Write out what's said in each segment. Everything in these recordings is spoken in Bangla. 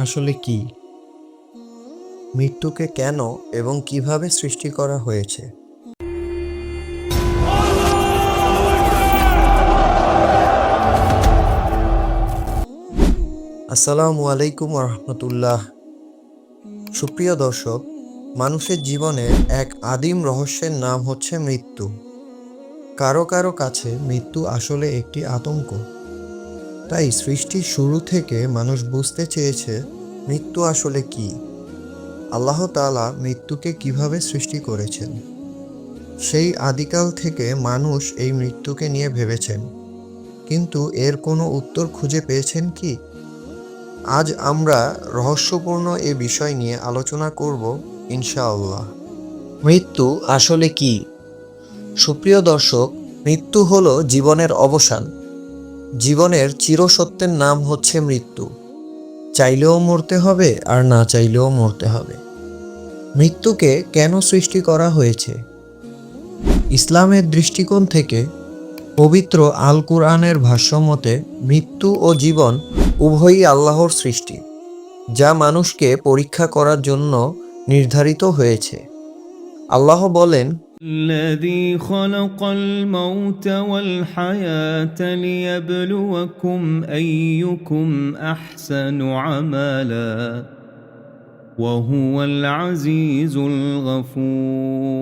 আসলে কি? মৃত্যুকে কেন এবং কিভাবে সৃষ্টি করা হয়েছে? আসসালামু আলাইকুম রহমতুল্লাহ। সুপ্রিয় দর্শক, মানুষের জীবনের এক আদিম রহস্যের নাম হচ্ছে মৃত্যু। কারো কারো কাছে মৃত্যু আসলে একটি আতঙ্ক। তাই সৃষ্টির শুরু থেকে মানুষ বুঝতে চেয়েছে মৃত্যু আসলে কি, আল্লাহ তাআলা মৃত্যুকে কিভাবে সৃষ্টি করেছেন। সেই আদিকাল থেকে মানুষ এই মৃত্যুকে নিয়ে ভেবেছেন, কিন্তু এর কোনো উত্তর খুঁজে পেয়েছেন কি? আজ আমরা রহস্যপূর্ণ এ বিষয় নিয়ে আলোচনা করব ইনশাআল্লাহ। মৃত্যু আসলে কি? সুপ্রিয় দর্শক, মৃত্যু হলো জীবনের অবসান। জীবনের চিরসত্যের নাম হচ্ছে মৃত্যু। চাইলেও মরতে হবে আর না চাইলেও মরতে হবে। মৃত্যুকে কেন সৃষ্টি করা হয়েছে? ইসলামের দৃষ্টিকোণ থেকে পবিত্র আল কুরআনের ভাষ্যমতে মৃত্যু ও জীবন উভয়ই আল্লাহর সৃষ্টি, যা মানুষকে পরীক্ষা করার জন্য নির্ধারিত হয়েছে। আল্লাহ বলেন, الذي خلق الموت والحياة ليبلوكم أيكم أحسن عملا وهو العزيز الغفور।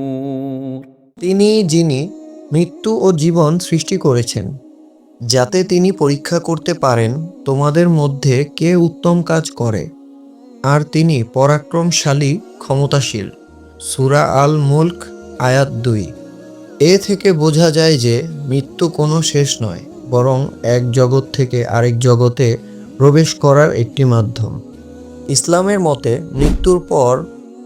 যিনি মৃত্যু ও জীবন সৃষ্টি করেছেন, যাতে তিনি পরীক্ষা করতে পারেন তোমাদের মধ্যে কে উত্তম কাজ করে, আর তিনি পরাক্রমশালী, ক্ষমতাশীল। সূরা আল মুলক আয়াত 2। এ থেকে বোঝা যায় যে মৃত্যু কোনো শেষ নয়, বরং এক জগৎ থেকে আরেক জগতে প্রবেশ করার একটি মাধ্যম। ইসলামের মতে মৃত্যুর পর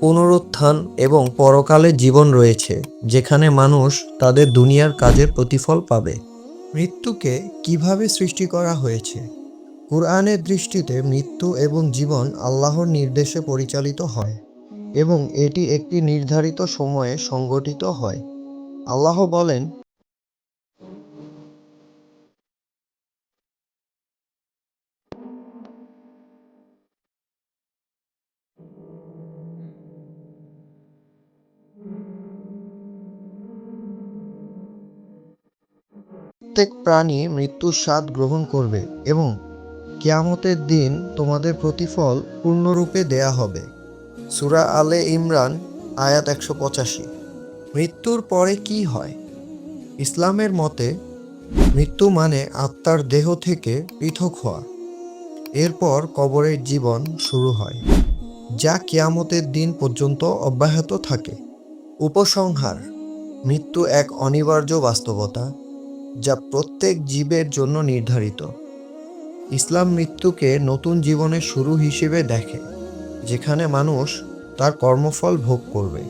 পুনরুত্থান এবং পরকালে জীবন রয়েছে, যেখানে মানুষ তাদের দুনিয়ার কাজের প্রতিফল পাবে। মৃত্যুকে কিভাবে সৃষ্টি করা হয়েছে? কুরআনের দৃষ্টিতে মৃত্যু এবং জীবন আল্লাহর নির্দেশে পরিচালিত হয় এবং এটি একটি নির্ধারিত সময়ে সংঘটিত হয়। আল্লাহ বলেন, প্রত্যেক প্রাণী মৃত্যুর স্বাদ গ্রহণ করবে এবং কিয়ামতের দিন তোমাদের প্রতিফল পূর্ণরূপে দেয়া হবে। সূরা আলে ইমরান আয়াত 185। মৃত্যুর পরে কি হয়? ইসলামের মতে মৃত্যু মানে আত্মার দেহ থেকে পৃথক হওয়া। এরপর কবরের জীবন শুরু হয়, যা কিয়ামতের দিন পর্যন্ত অব্যাহত থাকে। উপসংহার: মৃত্যু এক অনিবার্য বাস্তবতা, যা প্রত্যেক জীবের জন্য নির্ধারিত। ইসলাম মৃত্যুকে নতুন জীবনের শুরু হিসেবে দেখে, যেখানে মানুষ তার কর্মফল ভোগ করবে।